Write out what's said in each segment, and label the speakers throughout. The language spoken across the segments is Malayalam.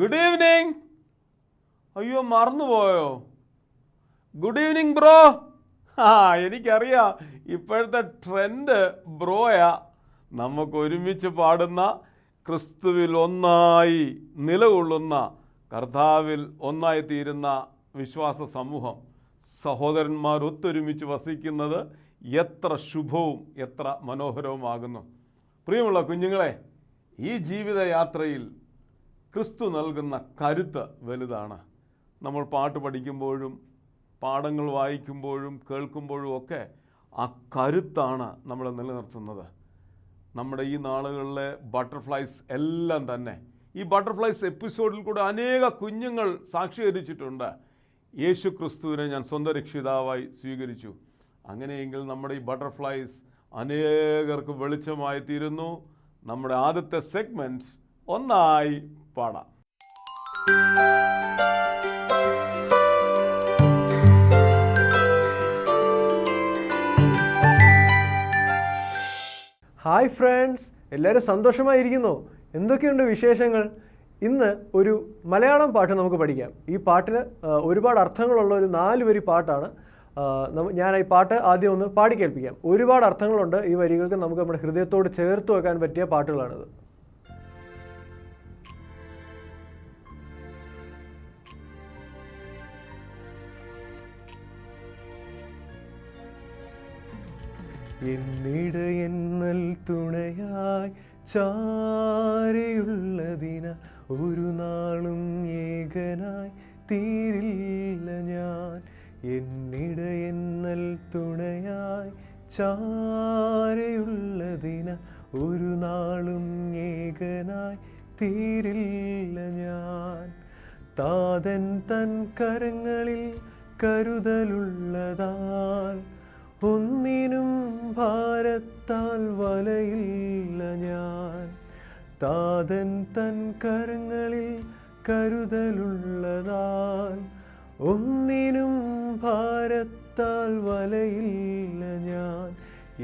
Speaker 1: Good evening. അയ്യോ, മറന്നുപോയോ? Good evening bro. എനിക്കറിയാം ഇപ്പോഴത്തെ ട്രെൻഡ് ബ്രോയാ. നമുക്ക് ഒരുമിച്ച് പാടുന്ന, ക്രിസ്തുവിൽ ഒന്നായി നിലകൊള്ളുന്ന, കർത്താവിൽ ഒന്നായി തീരുന്ന വിശ്വാസ സമൂഹം, സഹോദരന്മാർ ഒത്തൊരുമിച്ച് വസിക്കുന്നത് എത്ര ശുഭവും എത്ര മനോഹരവുമാകുന്നു. പ്രിയമുള്ള കുഞ്ഞുങ്ങളെ, ഈ ജീവിതയാത്രയിൽ ക്രിസ്തു നൽകുന്ന കരുത്ത് വലുതാണ്. നമ്മൾ പാട്ട് പഠിക്കുമ്പോഴും പാഠങ്ങൾ വായിക്കുമ്പോഴും കേൾക്കുമ്പോഴും ഒക്കെ ആ കരുത്താണ് നമ്മളെ നിലനിർത്തുന്നത്. നമ്മുടെ ഈ നാളുകളിലെ ബട്ടർഫ്ലൈസ് എല്ലാം തന്നെ, ഈ ബട്ടർഫ്ലൈസ് എപ്പിസോഡിൽ കൂടെ അനേക കുഞ്ഞുങ്ങൾ സാക്ഷീകരിച്ചിട്ടുണ്ട്, യേശു ക്രിസ്തുവിനെ ഞാൻ സ്വന്തം രക്ഷിതാവായി സ്വീകരിച്ചു. അങ്ങനെയെങ്കിൽ നമ്മുടെ ഈ ബട്ടർഫ്ലൈസ് അനേകർക്ക് വെളിച്ചമായി തീരുന്നു. നമ്മുടെ ആദ്യത്തെ സെഗ്മെൻറ്റ് ഒന്നായി പാടാം.
Speaker 2: ഹായ് ഫ്രണ്ട്സ്, എല്ലാവരും സന്തോഷമായിരിക്കുന്നോ? എന്തൊക്കെയുണ്ട് വിശേഷങ്ങൾ? ഇന്ന് ഒരു മലയാളം പാട്ട് നമുക്ക് പഠിക്കാം. ഈ പാട്ടിന് ഒരുപാട് അർത്ഥങ്ങളുള്ള ഒരു 4 വരി പാട്ടാണ്. ഞാൻ ഈ പാട്ട് ആദ്യം ഒന്ന് പാടി കേൾപ്പിക്കാം. ഒരുപാട് അർത്ഥങ്ങളുണ്ട് ഈ വരികൾക്ക്. നമുക്ക് നമ്മുടെ ഹൃദയത്തോട് ചേർത്ത് വെക്കാൻ പറ്റിയ പാട്ടുകളാണിത്. എന്നിടയെന്നൽ തുണയായി ചാരിയുള്ളതിന ഒരു നാളും ഏകനായി തീരില്ല ഞാൻ. എന്നിടയെന്നൽ തുണയായി ചാരിയുള്ളതിന ഒരു നാളും ഏകനായി തീരില്ല ഞാൻ. താതൻ തൻ കരങ്ങളിൽ കരുതലുള്ളതാൽ ഒന്നിനും ഭാരത്താൽ വലയില്ല ഞാൻ. താതൻ തൻ കരങ്ങളിൽ കരുതലുള്ളതാൽ ഒന്നിനും ഭാരത്താൽ വലയില്ല ഞാൻ.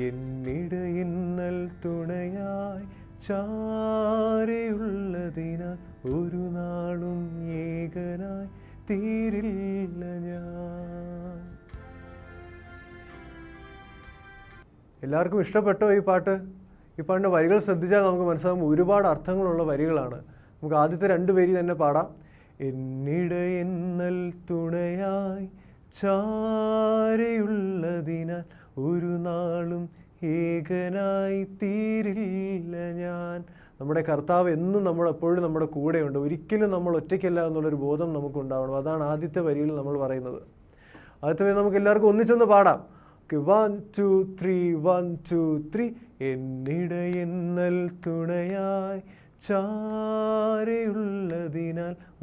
Speaker 2: എന്നിടയിന്നൽ തുണയായി ചാരിയുള്ളതിനാൽ ഒരു നാളും ഏകനായി തീരില്ല ഞാൻ. എല്ലാവർക്കും ഇഷ്ടപ്പെട്ടോ ഈ പാട്ട്? ഈ പാട്ടിൻ്റെ വരികൾ ശ്രദ്ധിച്ചാൽ നമുക്ക് മനസ്സിലാകും ഒരുപാട് അർത്ഥങ്ങളുള്ള വരികളാണ്. നമുക്ക് ആദ്യത്തെ 2 വരി തന്നെ പാടാം. എന്നിടയെന്നൽ തുണയായി ചാരിയുള്ളതിനാൽ ഒരു നാളും ഏകനായി തീരില്ല ഞാൻ. നമ്മുടെ കർത്താവ് എന്നും നമ്മളെപ്പോഴും നമ്മുടെ കൂടെയുണ്ട്. ഒരിക്കലും നമ്മൾ ഒറ്റയ്ക്കല്ല എന്നുള്ളൊരു ബോധം നമുക്കുണ്ടാവണം. അതാണ് ആദ്യത്തെ വരിയിൽ നമ്മൾ പറയുന്നത്. ആദ്യത്തെ വരി നമുക്ക് എല്ലാവർക്കും ഒന്നിച്ചൊന്ന് പാടാം. 1 2 3 1 2 3. എന്നിടയെന്നൽ തുണയായി ചാരിയുള്ളതിനാൽ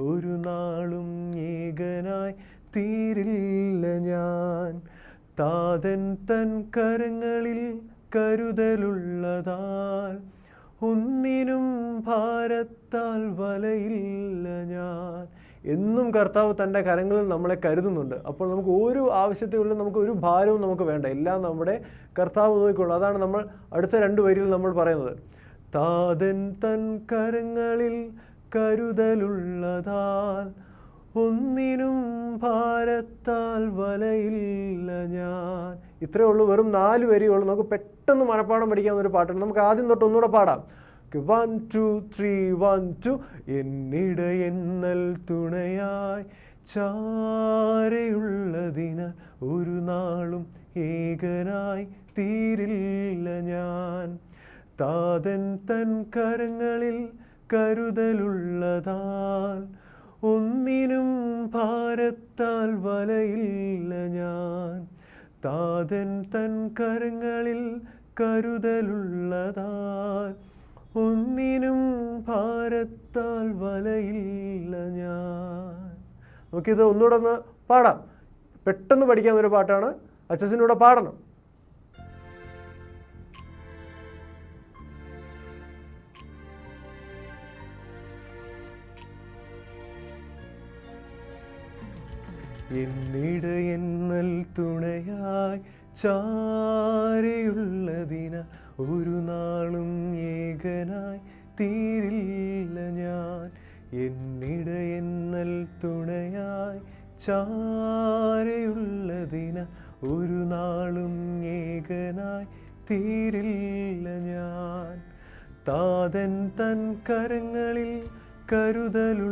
Speaker 2: ഒരു നാളും ഏകനായി തീരില്ല ഞാൻ. താതൻ തൻ കരങ്ങളിൽ കരുതലുള്ളതാൽ ഒന്നിനും ഭാരത്താൽ വലയില്ല ഞാൻ. എന്നും കർത്താവ് തൻ്റെ കരങ്ങളിൽ നമ്മളെ കരുതുന്നുണ്ട്. അപ്പോൾ നമുക്ക് ഒരു ആവശ്യത്തിലുള്ള നമുക്ക് ഒരു ഭാരവും നമുക്ക് വേണ്ട. എല്ലാം നമ്മുടെ കർത്താവ് നോക്കിക്കൊള്ളും. അതാണ് നമ്മൾ അടുത്ത 2 വരിയിൽ നമ്മൾ പറയുന്നത്. താതൻ തൻ കരങ്ങളിൽ കരുതലുള്ളതാൽ ഒന്നിനും ഭാരത്താൽ വലയില്ല ഞാൻ. ഇത്രയേ ഉള്ളൂ. വെറും 4 വരിയുള്ളൂ. നമുക്ക് പെട്ടെന്ന് മനപ്പാഠം പഠിക്കാവുന്നൊരു പാട്ടുണ്ട്. നമുക്ക് ആദ്യം തൊട്ട് ഒന്നുകൂടെ പാടാം. 1 2 3 1 2. എന്നിടയെന്നൽ തുണയായി ചാരിയുള്ളതിനാൽ ഒരു നാളും ഏകനായി തീരില്ല ഞാൻ. താതൻ തൻ കരങ്ങളിൽ കരുതലുള്ളതാൽ ഒന്നിനും ഭാരത്താൽ വലയില്ല ഞാൻ. താതൻ തൻ കരങ്ങളിൽ കരുതലുള്ളതാൽ ഒന്നിനും ഭാരത്താൽ വലയില്ല ഞാൻ. നമുക്കിത് ഒന്നുകൂടെ ഒന്ന് പാടാം. പെട്ടെന്ന് പഠിക്കാവുന്നൊരു പാട്ടാണ്. അച്ഛസിനൂടെ പാടണം. എന്നിടയെന്നൽ തുണയായി ചാരിയുള്ളതിന ഒരു നാളും ഏകനായി തീരില്ല ഞാൻ. എന്നിടയെന്നൽ തുണയായി ചാരയുള്ളതിന ഒരു നാളും ഏകനായി തീരില്ല ഞാൻ. താതൻ തൻ കരങ്ങളിൽ കരുതലുള്ളതാൽ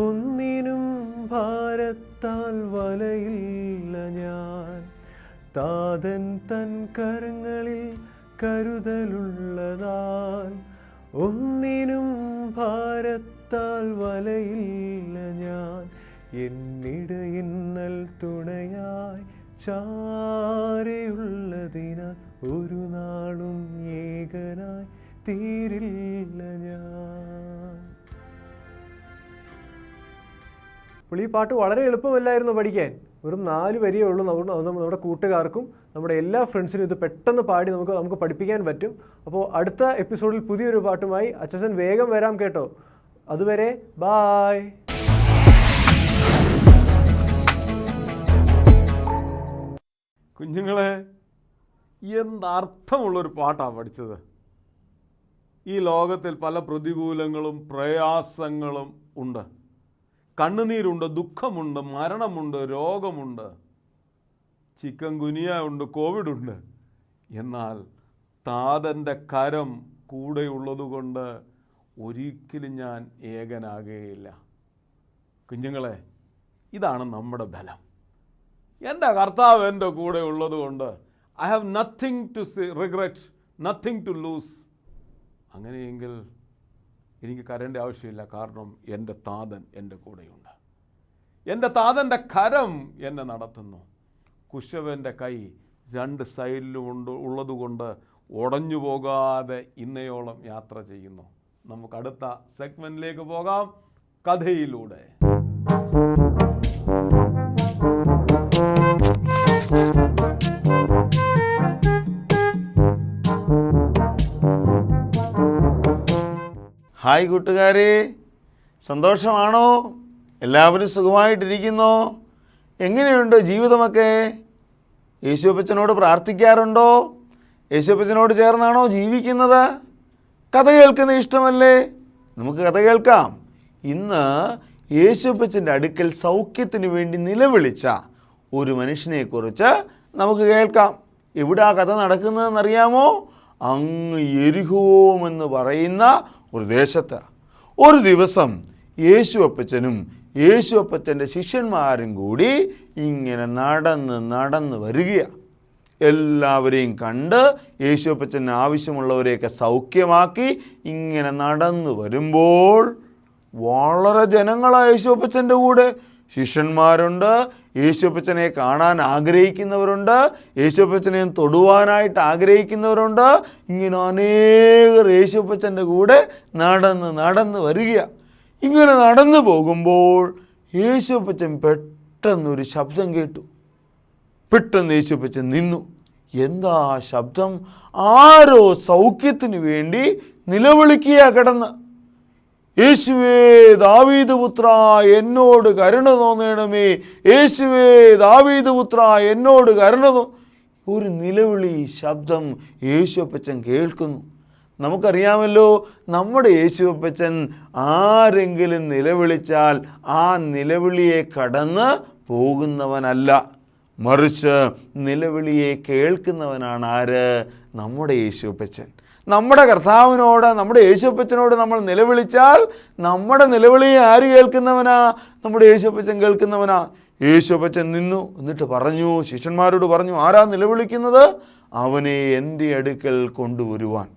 Speaker 2: ഒന്നിനും ഭാരത്താൽ വലയില്ല ഞാൻ. താതൻ തൻ കരങ്ങളിൽ കരുതലുള്ളതാൽ ഒന്നിനും ഭാരത്താൽ വലയില്ല ഞാൻ. എന്നിടയിന്നൽ തുണയായി ചാരയുള്ളതിനാൽ ഒരു നാളും ഏകനായി തീരില്ല ഞാൻ. അപ്പോൾ ഈ പാട്ട് വളരെ എളുപ്പമല്ലായിരുന്നു പഠിക്കാൻ. വെറും 4 വരിയേ ഉള്ളൂ. നമ്മുടെ കൂട്ടുകാർക്കും നമ്മുടെ എല്ലാ ഫ്രണ്ട്സിനും ഇത് പെട്ടെന്ന് പാടി നമുക്ക് പഠിപ്പിക്കാൻ പറ്റും. അപ്പോൾ അടുത്ത എപ്പിസോഡിൽ പുതിയൊരു പാട്ടുമായി അച്ഛൻ വേഗം വരാം കേട്ടോ. അതുവരെ ബായ്.
Speaker 1: കുഞ്ഞുങ്ങളെ, എന്തർത്ഥമുള്ളൊരു പാട്ടാണ് പഠിച്ചത്. ഈ ലോകത്തിൽ പല പ്രതികൂലങ്ങളും പ്രയാസങ്ങളും ഉണ്ട്. കണ്ണുനീരുണ്ട്, ദുഃഖമുണ്ട്, മരണമുണ്ട്, രോഗമുണ്ട്, ചിക്കൻ ഗുനിയ ഉണ്ട്, കോവിഡുണ്ട്. എന്നാൽ താതൻ്റെ കരം കൂടെയുള്ളതുകൊണ്ട് ഒരിക്കലും ഞാൻ ഏകനാകുകയില്ല. കുഞ്ഞുങ്ങളെ, ഇതാണ് നമ്മുടെ ബലം. എൻ്റെ കർത്താവ് എൻ്റെ കൂടെ ഉള്ളതുകൊണ്ട് I have nothing to regret, nothing to lose. അങ്ങനെയെങ്കിൽ എനിക്ക് കരേണ്ട ആവശ്യമില്ല. കാരണം എൻ്റെ താതൻ എൻ്റെ കൂടെയുണ്ട്. എൻ്റെ താതൻ്റെ കരം എന്നെ നടത്തുന്നു. കുശവൻ്റെ കൈ 2 സൈഡിലും ഉള്ളതുകൊണ്ട് ഉടഞ്ഞു പോകാതെ ഇന്നയോളം യാത്ര ചെയ്യുന്നു. നമുക്ക് അടുത്ത സെഗ്മെൻറ്റിലേക്ക് പോകാം, കഥയിലൂടെ.
Speaker 3: ഹായ് കൂട്ടുകാരെ, സന്തോഷമാണോ? എല്ലാവരും സുഖമായിട്ടിരിക്കുന്നോ? എങ്ങനെയുണ്ട് ജീവിതമൊക്കെ? യേശുപ്പച്ചനോട് പ്രാർത്ഥിക്കാറുണ്ടോ? യേശുപ്പച്ചനോട് ചേർന്നാണോ ജീവിക്കുന്നത്? കഥ കേൾക്കുന്ന ഇഷ്ടമല്ലേ? നമുക്ക് കഥ കേൾക്കാം. ഇന്ന് യേശുപ്പച്ചൻ്റെ അടുക്കൽ സൗഖ്യത്തിന് വേണ്ടി നിലവിളിച്ച ഒരു മനുഷ്യനെക്കുറിച്ച് നമുക്ക് കേൾക്കാം. എവിടാ കഥ നടക്കുന്നതെന്നറിയാമോ? അങ്ങ് യെരിഹോം എന്ന് പറയുന്ന ഒരു ദേശത്ത് ഒരു ദിവസം യേശുപ്പച്ചനും യേശുപ്പച്ചൻ്റെ ശിഷ്യന്മാരും കൂടി ഇങ്ങനെ നടന്ന് വരികയാണ്. എല്ലാവരെയും കണ്ട് യേശുപ്പച്ചന് ആവശ്യമുള്ളവരെയൊക്കെ സൗഖ്യമാക്കി ഇങ്ങനെ നടന്നു വരുമ്പോൾ വളരെ ജനങ്ങളാണ് യേശുപ്പച്ചൻ്റെ കൂടെ. ശിഷ്യന്മാരുണ്ട്, യേശുപ്പച്ചനെ കാണാൻ ആഗ്രഹിക്കുന്നവരുണ്ട്, യേശുപ്പച്ചനെ തൊടുവാനായിട്ട് ആഗ്രഹിക്കുന്നവരുണ്ട്. ഇങ്ങനെ അനേകർ യേശുപ്പച്ചൻ്റെ കൂടെ നടന്ന് വരികയാണ്. ഇങ്ങനെ നടന്നു പോകുമ്പോൾ യേശുപ്പച്ചൻ പെട്ടെന്നൊരു ശബ്ദം കേട്ടു. പെട്ടെന്ന് യേശുപ്പച്ചൻ നിന്നു. എന്താ ശബ്ദം? ആരോ സൗഖ്യത്തിന് വേണ്ടി നിലവിളിക്കുക കിടന്ന്. യേശുവേ ദാവീദ് പുത്ര എന്നോട് കരുണ തോന്നണമേ, യേശുവേ ദാവീദ് പുത്ര എന്നോട് കരുണ ഒരു നിലവിളി ശബ്ദം യേശുപ്പച്ചൻ കേൾക്കുന്നു. നമുക്കറിയാമല്ലോ, നമ്മുടെ യേശുപ്പച്ചൻ ആരെങ്കിലും നിലവിളിച്ചാൽ ആ നിലവിളിയെ കടന്ന് പോകുന്നവനല്ല, മറിച്ച് നിലവിളിയെ കേൾക്കുന്നവനാണ് ആര്? നമ്മുടെ യേശുപ്പച്ചൻ. നമ്മുടെ കർത്താവിനോട്, നമ്മുടെ യേശുപ്പച്ചനോട് നമ്മൾ നിലവിളിച്ചാൽ നമ്മുടെ നിലവിളിയെ ആര് കേൾക്കുന്നവനാ? നമ്മുടെ യേശുപ്പച്ചൻ കേൾക്കുന്നവനാ. യേശുപ്പച്ചൻ നിന്നു. എന്നിട്ട് പറഞ്ഞു, ശിഷ്യന്മാരോട് പറഞ്ഞു, ആരാ നിലവിളിക്കുന്നത്? അവനെ എൻ്റെ അടുക്കൽ കൊണ്ടുവരുവാൻ.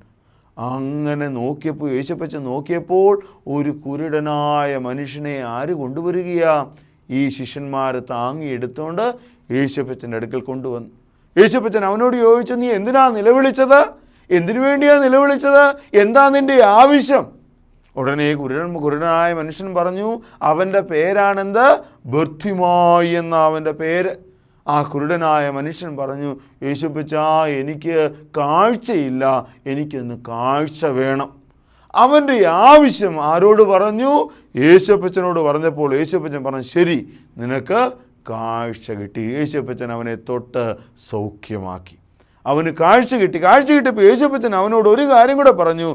Speaker 3: അങ്ങനെ നോക്കിയപ്പോൾ, യേശുപ്പച്ചൻ നോക്കിയപ്പോൾ ഒരു കുരുടനായ മനുഷ്യനെ ആര് കൊണ്ടുവരികയാ? ഈ ശിഷ്യന്മാർ താങ്ങിയെടുത്തുകൊണ്ട് യേശുപ്പച്ചൻ്റെ അടുക്കൽ കൊണ്ടുവന്നു. യേശുപ്പച്ചൻ അവനോട് ചോദിച്ചു, നീ എന്തിനാ നിലവിളിച്ചത്? എന്തിനു വേണ്ടിയാണ് നിലവിളിച്ചത്? എന്താ നിൻ്റെ ആവശ്യം? ഉടനെ കുരുടനായ മനുഷ്യൻ പറഞ്ഞു, അവൻ്റെ പേരാണെന്ത്? ബർത്തിമായി എന്ന അവൻ്റെ പേര്. ആ കുരുടനായ മനുഷ്യൻ പറഞ്ഞു, യേശുപ്പച്ചാ എനിക്ക് കാഴ്ചയില്ല, എനിക്കൊന്ന് കാഴ്ച വേണം. അവൻ്റെ ആവശ്യം ആരോട് പറഞ്ഞു? യേശുപ്പച്ചനോട് പറഞ്ഞപ്പോൾ യേശുപ്പച്ചൻ പറഞ്ഞു, ശരി, നിനക്ക് കാഴ്ച കിട്ടി. യേശുപ്പച്ചൻ അവനെ തൊട്ട് സൗഖ്യമാക്കി. അവന് കാഴ്ച കിട്ടി. കാഴ്ച കിട്ടിയപ്പോൾ യേശുപ്പച്ചൻ അവനോട് ഒരു കാര്യം കൂടെ പറഞ്ഞു,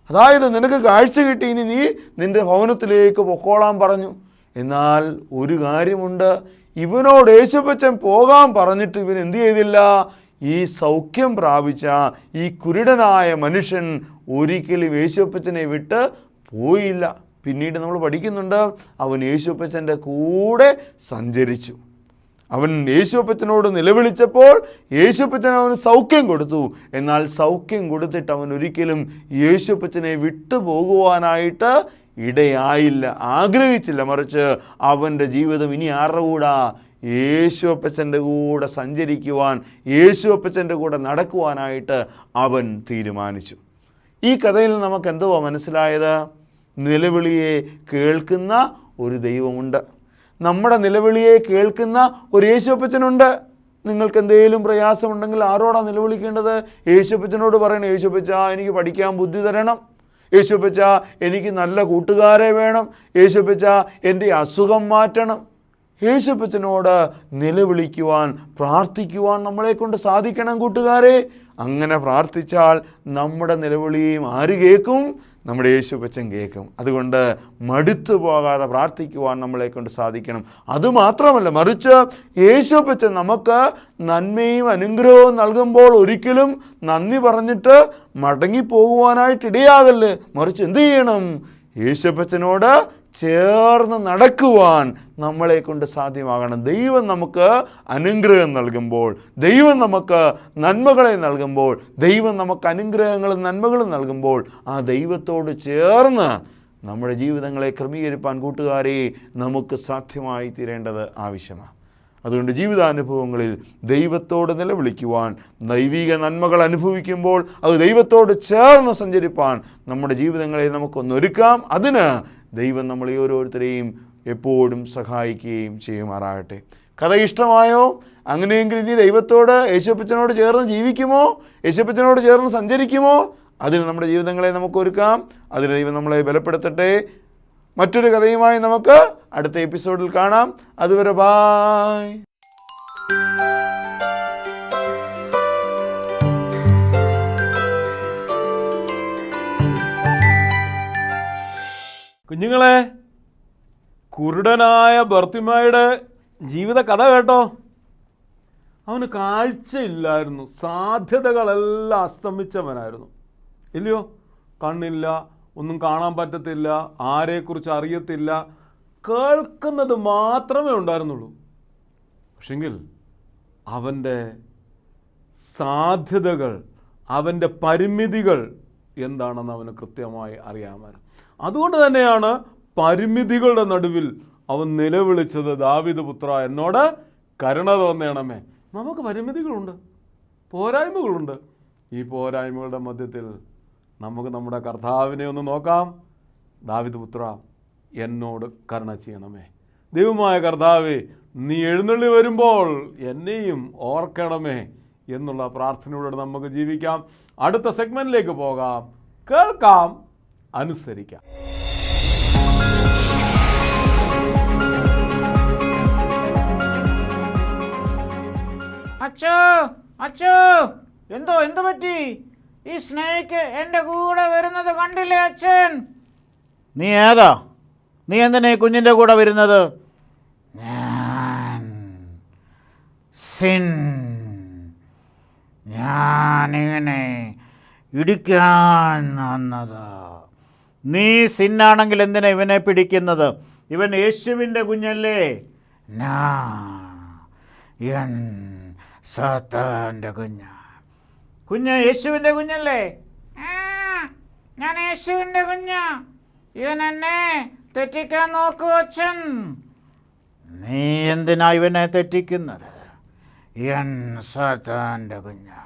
Speaker 3: അതായത് നിനക്ക് കാഴ്ച കിട്ടി, ഇനി നീ നിൻ്റെ ഭവനത്തിലേക്ക് പൊക്കോളാൻ പറഞ്ഞു. എന്നാൽ ഒരു കാര്യമുണ്ട്, ഇവനോട് യേശുപ്പച്ചൻ പോകാൻ പറഞ്ഞിട്ട് ഇവൻ എന്തു ചെയ്തില്ല? ഈ സൗഖ്യം പ്രാപിച്ച ഈ കുരുടനായ മനുഷ്യൻ ഒരിക്കലും യേശുപ്പച്ചനെ വിട്ട് പോയില്ല. പിന്നീട് നമ്മൾ പഠിക്കുന്നുണ്ട്, അവൻ യേശുപ്പച്ചൻ്റെ കൂടെ സഞ്ചരിച്ചു. അവൻ യേശുപ്പച്ചനോട് നിലവിളിച്ചപ്പോൾ യേശുപ്പച്ചൻ അവന് സൗഖ്യം കൊടുത്തു. എന്നാൽ സൗഖ്യം കൊടുത്തിട്ട് അവൻ ഒരിക്കലും യേശുപ്പച്ചനെ വിട്ടു പോകുവാനായിട്ട് ഇടയായില്ല, ആഗ്രഹിച്ചില്ല. മറിച്ച് അവൻ്റെ ജീവിതം ഇനി ആരുടെ കൂടെ? യേശുപ്പച്ചൻ്റെ കൂടെ സഞ്ചരിക്കുവാൻ, യേശുപ്പച്ചൻ്റെ കൂടെ നടക്കുവാനായിട്ട് അവൻ തീരുമാനിച്ചു. ഈ കഥയിൽ നമുക്ക് എന്തുവാ മനസ്സിലായത്? നിലവിളിയെ കേൾക്കുന്ന ഒരു ദൈവമുണ്ട്. നമ്മുടെ നിലവിളിയെ കേൾക്കുന്ന ഒരു യേശുപ്പച്ചനുണ്ട്. നിങ്ങൾക്ക് എന്തെങ്കിലും പ്രയാസമുണ്ടെങ്കിൽ ആരോടാണ് നിലവിളിക്കേണ്ടത്? യേശുപ്പച്ചനോട് പറയണം, യേശുപ്പച്ച എനിക്ക് പഠിക്കാൻ ബുദ്ധി തരണം, യേശുപ്പച്ച എനിക്ക് നല്ല കൂട്ടുകാരെ വേണം, യേശുപ്പച്ച എൻ്റെ അസുഖം മാറ്റണം. യേശുപ്പച്ചനോട് നിലവിളിക്കുവാൻ, പ്രാർത്ഥിക്കുവാൻ നമ്മളെക്കൊണ്ട് സാധിക്കണം കൂട്ടുകാരെ. അങ്ങനെ പ്രാർത്ഥിച്ചാൽ നമ്മുടെ നിലവിളിയും ആര് കേൾക്കും? നമ്മുടെ യേശുപ്പച്ചൻ കേൾക്കും. അതുകൊണ്ട് മടുത്തു പോകാതെ പ്രാർത്ഥിക്കുവാൻ നമ്മളെക്കൊണ്ട് സാധിക്കണം. അതുമാത്രമല്ല, മറിച്ച് യേശുപ്പച്ചൻ നമുക്ക് നന്മയും അനുഗ്രഹവും നൽകുമ്പോൾ ഒരിക്കലും നന്ദി പറഞ്ഞിട്ട് മടങ്ങിപ്പോകുവാനായിട്ട് ഇടയാകല്ലേ. മറിച്ച് എന്തു ചെയ്യണം? യേശുപ്പച്ചനോട് ചേർന്ന് നടക്കുവാൻ നമ്മളെ കൊണ്ട് സാധ്യമാകണം. ദൈവം നമുക്ക് അനുഗ്രഹം നൽകുമ്പോൾ, ദൈവം നമുക്ക് നന്മകളെ നൽകുമ്പോൾ, ദൈവം നമുക്ക് അനുഗ്രഹങ്ങളും നന്മകളും നൽകുമ്പോൾ ആ ദൈവത്തോട് ചേർന്ന് നമ്മുടെ ജീവിതങ്ങളെ ക്രമീകരിപ്പാൻ കൂട്ടുകാരെ നമുക്ക് സാധ്യമായി തീരേണ്ടത് ആവശ്യമാണ്. അതുകൊണ്ട് ജീവിതാനുഭവങ്ങളിൽ ദൈവത്തോട് നിലവിളിക്കുവാൻ, ദൈവിക നന്മകൾ അനുഭവിക്കുമ്പോൾ അത് ദൈവത്തോട് ചേർന്ന് സഞ്ചരിപ്പാൻ നമ്മുടെ ജീവിതങ്ങളെ നമുക്കൊന്നൊരുക്കാം. അതിന് ദൈവം നമ്മളെ ഓരോരുത്തരെയും എപ്പോഴും സഹായിക്കുകയും ചെയ്യുമാറാകട്ടെ. കഥ ഇഷ്ടമായോ? അങ്ങനെയെങ്കിൽ ഇനി ദൈവത്തോട്, യേശുപ്പച്ചനോട് ചേർന്ന് ജീവിക്കുമോ? യേശുപ്പച്ചനോട് ചേർന്ന് സഞ്ചരിക്കുമോ? അതിന് നമ്മുടെ ജീവിതങ്ങളെ നമുക്ക് ഒരുക്കാം. അതിന് ദൈവം നമ്മളെ ബലപ്പെടുത്തട്ടെ. മറ്റൊരു കഥയുമായി നമുക്ക് അടുത്ത എപ്പിസോഡിൽ കാണാം. അതുവരെ ബായ്.
Speaker 1: കുഞ്ഞുങ്ങളെ, കുരുടനായ ബർത്തിമായുടെ ജീവിത കഥ കേട്ടോ. അവന് കാഴ്ചയില്ലായിരുന്നു, സാധ്യതകളെല്ലാം അസ്തമിച്ചവനായിരുന്നു, ഇല്ലയോ? കണ്ണില്ല, ഒന്നും കാണാൻ പറ്റത്തില്ല, ആരെക്കുറിച്ച് അറിയത്തില്ല, കേൾക്കുന്നത് മാത്രമേ ഉണ്ടായിരുന്നുള്ളൂ. പക്ഷെങ്കിൽ അവൻ്റെ സാധ്യതകൾ, അവൻ്റെ പരിമിതികൾ എന്താണെന്ന് അവന് കൃത്യമായി അറിയാമായിരുന്നു. അതുകൊണ്ട് തന്നെയാണ് പരിമിതികളുടെ നടുവിൽ അവൻ നിലവിളിച്ചത്, ദാവീദ് പുത്ര എന്നോട് കരുണ തോന്നണമേ. നമുക്ക് പരിമിതികളുണ്ട്, പോരായ്മകളുണ്ട്. ഈ പോരായ്മകളുടെ മധ്യത്തിൽ നമുക്ക് നമ്മുടെ കർത്താവിനെ ഒന്ന് നോക്കാം. ദാവീദ് പുത്ര എന്നോട് കരുണ ചെയ്യണമേ. ദൈവമായ കർത്താവേ, നീ എഴുന്നള്ളി വരുമ്പോൾ എന്നെയും ഓർക്കണമേ എന്നുള്ള പ്രാർത്ഥനയോടെ നമുക്ക് ജീവിക്കാം. അടുത്ത സെഗ്മെന്റിലേക്ക് പോകാം. കേൾക്കാം, അനുസരിക്കാം.
Speaker 4: അച്ചോ അച്ചോ, എന്തു പറ്റി? ഈ സ്നേഹിക്ക് എൻ്റെ കൂടെ വരുന്നത് കണ്ടില്ലേ അച്ഛൻ? നീ ഏതാ? നീ എന്തിനാ ഈ കുഞ്ഞിൻ്റെ കൂടെ വരുന്നത്? ഞാനിങ്ങനെ ഇടിക്കാൻ വന്നതാ. നീ സിന്നാണെങ്കിൽ എന്തിനാ ഇവനെ പിടിക്കുന്നത്? ഇവൻ യേശുവിൻ്റെ കുഞ്ഞല്ലേ? ഞാൻ സാത്താൻ്റെ കുഞ്ഞ് യേശുവിൻ്റെ കുഞ്ഞല്ലേ? ഞാൻ യേശുവിൻ്റെ കുഞ്ഞാ. ഇവൻ എന്നെ തെറ്റിക്കാൻ നോക്കൂ അച്ഛൻ. നീ എന്തിനാ ഇവനെ തെറ്റിക്കുന്നത്? ഇവൻ സാത്താൻ്റെ കുഞ്ഞാ.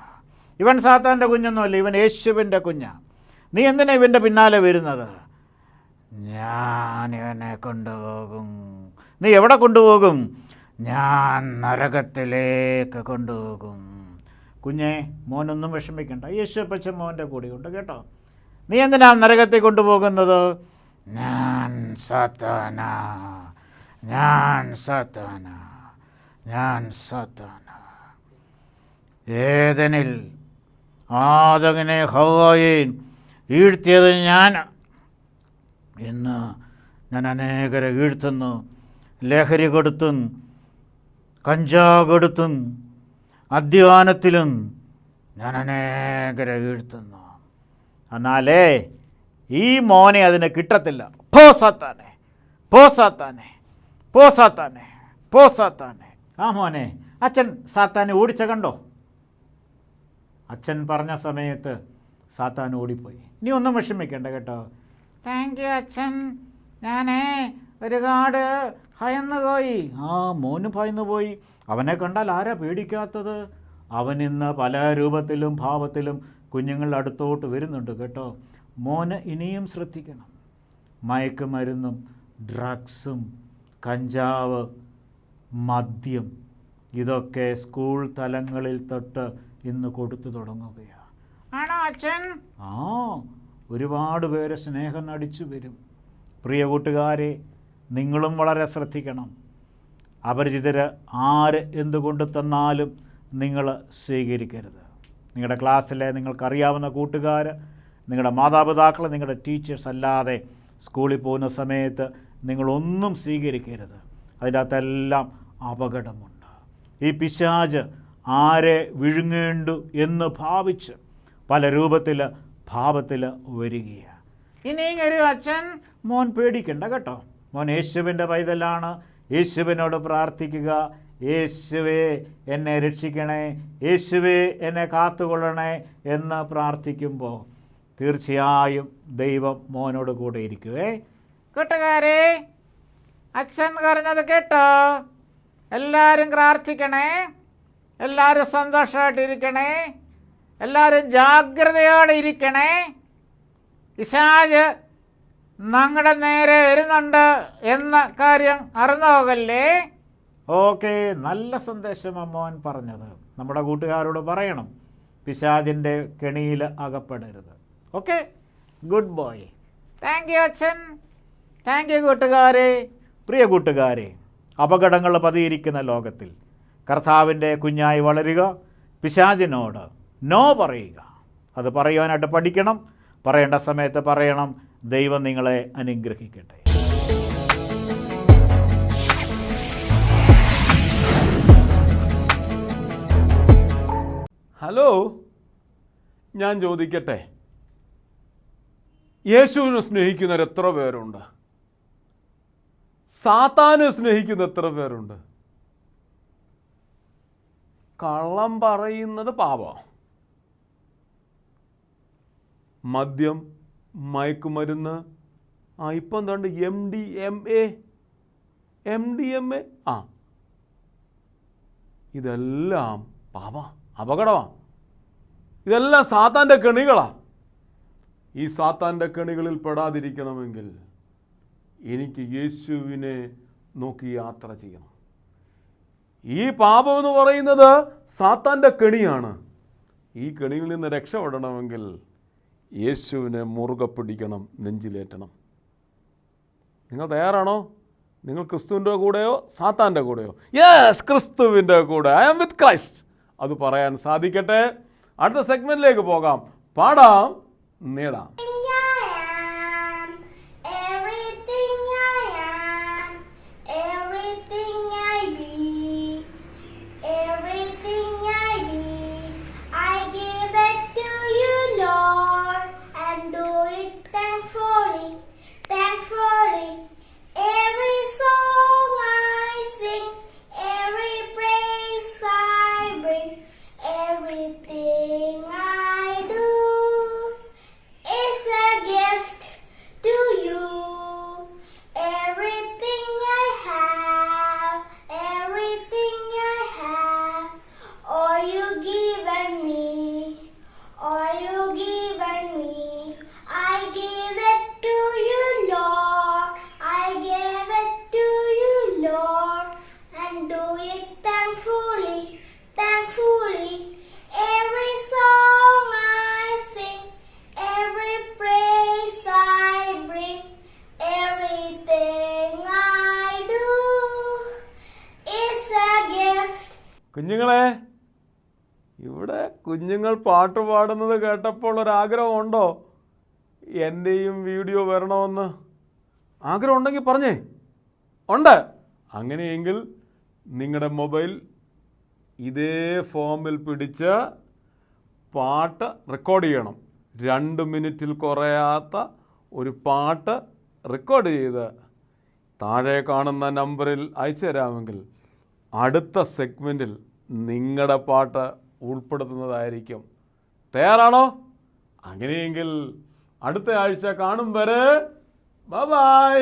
Speaker 4: ഇവൻ സാത്താൻ്റെ കുഞ്ഞൊന്നുമല്ല, ഇവൻ യേശുവിൻ്റെ കുഞ്ഞാ. നീ എന്തിനാ ഇവൻ്റെ പിന്നാലെ വരുന്നത്? ഞാൻ ഇവനെ കൊണ്ടുപോകും. നീ എവിടെ കൊണ്ടുപോകും? ഞാൻ നരകത്തിലേക്ക് കൊണ്ടുപോകും. കുഞ്ഞെ, മോനൊന്നും വിഷമിക്കണ്ട, യേശുപ്പച്ചൻ മോൻ്റെ കൂടെയുണ്ട് കേട്ടോ. നീ എന്തിനാ നരകത്തിൽ കൊണ്ടുപോകുന്നത്? ഞാൻ സാത്താനാ. ഏദനിൽ ആദമിനെ ഹവ്വായെയും വീഴ്ത്തിയത് ഞാൻ. ഇന്ന് ഞാൻ അനേകരെ വീഴ്ത്തുന്നു. ലഹരി കൊടുത്തും കഞ്ചാവ് കൊടുത്തും അധ്വാനത്തിലും ഞാൻ അനേകരെ വീഴ്ത്തുന്നു. എന്നാലേ ഈ മോനെ അതിന് കിട്ടത്തില്ല. പോ സാത്താനെ, പോ സാത്താനെ, പോ സാത്താനെ, പോ സാത്താനെ. ആ മോനെ, അച്ഛൻ സാത്താനെ ഓടിച്ച കണ്ടോ? അച്ഛൻ പറഞ്ഞ സമയത്ത് സാത്താൻ ഓടിപ്പോയി. നീ ഒന്നും വിഷമിക്കണ്ട കേട്ടോ. താങ്ക് യു അച്ഛൻ, ഞാനേ ഒരുപാട് ഭയന്നു പോയി. ആ മോന് ഭയന്നു പോയി. അവനെ കണ്ടാൽ ആരാ പേടിക്കാത്തത്? അവൻ ഇന്ന് പല രൂപത്തിലും ഭാവത്തിലും കുഞ്ഞുങ്ങളുടെ അടുത്തോട്ട് വരുന്നുണ്ട് കേട്ടോ. മോന് ഇനിയും ശ്രദ്ധിക്കണം. മയക്കുമരുന്നും ഡ്രഗ്സും കഞ്ചാവ് മദ്യം ഇതൊക്കെ സ്കൂൾ തലങ്ങളിൽ തൊട്ട് ഇന്ന് കൊടുത്തു തുടങ്ങുകയാണ്. ആണോ അച്ഛൻ? ആ, ഒരുപാട് പേര് സ്നേഹം നടിച്ചു വരും. പ്രിയ കൂട്ടുകാരെ, നിങ്ങളും വളരെ ശ്രദ്ധിക്കണം. അപരിചിതർ ആര് എന്തുകൊണ്ട് തന്നാലും നിങ്ങൾ സ്വീകരിക്കരുത്. നിങ്ങളുടെ ക്ലാസ്സിലെ നിങ്ങൾക്കറിയാവുന്ന കൂട്ടുകാർ, നിങ്ങളുടെ മാതാപിതാക്കൾ, നിങ്ങളുടെ ടീച്ചേഴ്സ് അല്ലാതെ സ്കൂളിൽ പോകുന്ന സമയത്ത് നിങ്ങളൊന്നും സ്വീകരിക്കരുത്. അതിൻ്റെ അകത്തെല്ലാം അപകടമുണ്ട്. ഈ പിശാച് ആരെ വിഴുങ്ങേണ്ടു എന്ന് ഭാവിച്ച് പല രൂപത്തിൽ ഭാവത്തിൽ വരികയാണ്. ഇനിയും ഒരു അച്ഛൻ, മോൻ പേടിക്കണ്ട കേട്ടോ. മോൻ യേശുവിൻ്റെ പൈതലാണ്. യേശുവിനോട് പ്രാർത്ഥിക്കുക. യേശുവേ എന്നെ രക്ഷിക്കണേ, യേശുവേ എന്നെ കാത്തുകൊള്ളണേ എന്ന് പ്രാർത്ഥിക്കുമ്പോൾ തീർച്ചയായും ദൈവം മോനോട് കൂടെ ഇരിക്കുവേ. കൂട്ടുകാരെ, അച്ഛൻ പറഞ്ഞത് കേട്ടോ? എല്ലാവരും പ്രാർത്ഥിക്കണേ, എല്ലാവരും സന്തോഷമായിട്ടിരിക്കണേ, എല്ലാവരും ജാഗ്രതയോടെ ഇരിക്കണേ. പിശാച് ഞങ്ങളുടെ നേരെ വരുന്നുണ്ട് എന്ന കാര്യം അറിഞ്ഞു പോകല്ലേ. ഓക്കെ, നല്ല സന്ദേശം മോൻ പറഞ്ഞത്. നമ്മുടെ കൂട്ടുകാരോട് പറയണം, പിശാചിൻ്റെ കെണിയിൽ അകപ്പെടരുത്. Okay, good boy. Thank you അച്ഛൻ, താങ്ക് യു കൂട്ടുകാരെ. പ്രിയ കൂട്ടുകാരെ, അപകടങ്ങൾ പതിയിരിക്കുന്ന ലോകത്തിൽ കർത്താവിൻ്റെ കുഞ്ഞായി വളരുക. പിശാചിനോട് നോ പറയുക. അത് പറയുവാനായിട്ട് പഠിക്കണം. പറയേണ്ട സമയത്ത് പറയണം. ദൈവം നിങ്ങളെ അനുഗ്രഹിക്കട്ടെ.
Speaker 1: ഹലോ, ഞാൻ ചോദിക്കട്ടെ, യേശുവിനെ സ്നേഹിക്കുന്നവർ എത്ര പേരുണ്ട്? സാത്താനെ സ്നേഹിക്കുന്ന എത്ര പേരുണ്ട്? കള്ളം പറയുന്നത് പാപം. മദ്യം, മയക്കുമരുന്ന്, ഇപ്പം എന്താണ്ട് MDMA, ഇതെല്ലാം പാപം, അപകടമാണ്. ഇതെല്ലാം സാത്താൻ്റെ കെണികളാണ്. ഈ സാത്താൻ്റെ കെണികളിൽ പെടാതിരിക്കണമെങ്കിൽ എനിക്ക് യേശുവിനെ നോക്കി യാത്ര ചെയ്യണം. ഈ പാപം എന്ന് പറയുന്നത് സാത്താൻ്റെ കെണിയാണ്. ഈ കെണിയിൽ നിന്ന് രക്ഷപ്പെടണമെങ്കിൽ യേശുവിനെ മുറുകെ പിടിക്കണം, നെഞ്ചിലേറ്റണം. നിങ്ങൾ തയ്യാറാണോ? നിങ്ങൾ ക്രിസ്തുവിൻ്റെ കൂടെയോ സാത്താൻ്റെ കൂടെയോ? യെസ്, ക്രിസ്തുവിൻ്റെ കൂടെ. I am with Christ. അത് പറയാൻ സാധിക്കട്ടെ. അടുത്ത സെഗ്മെന്റിലേക്ക് പോകാം. പാടാം, നേടാം. കുഞ്ഞുങ്ങളെ, ഇവിടെ കുഞ്ഞുങ്ങൾ പാട്ട് പാടുന്നത് കേട്ടപ്പോൾ ഒരാഗ്രഹമുണ്ടോ? എൻ്റെയും വീഡിയോ വരണമെന്ന് ആഗ്രഹം ഉണ്ടെങ്കിൽ പറഞ്ഞേ. ഉണ്ട്. അങ്ങനെയെങ്കിൽ നിങ്ങളുടെ മൊബൈൽ ഇതേ ഫോമിൽ പിടിച്ച് പാട്ട് റെക്കോർഡ് ചെയ്യണം. 2 മിനിറ്റിൽ കുറയാത്ത ഒരു പാട്ട് റെക്കോർഡ് ചെയ്ത് താഴെ കാണുന്ന നമ്പറിൽ അയച്ചു തരാമെങ്കിൽ അടുത്ത സെഗ്മെൻറ്റിൽ നിങ്ങളുടെ പാട്ട് ഉൾപ്പെടുത്തുന്നതായിരിക്കും. തയ്യാറാണോ? അങ്ങനെയെങ്കിൽ അടുത്ത ആഴ്ച കാണും വരെ ബൈ.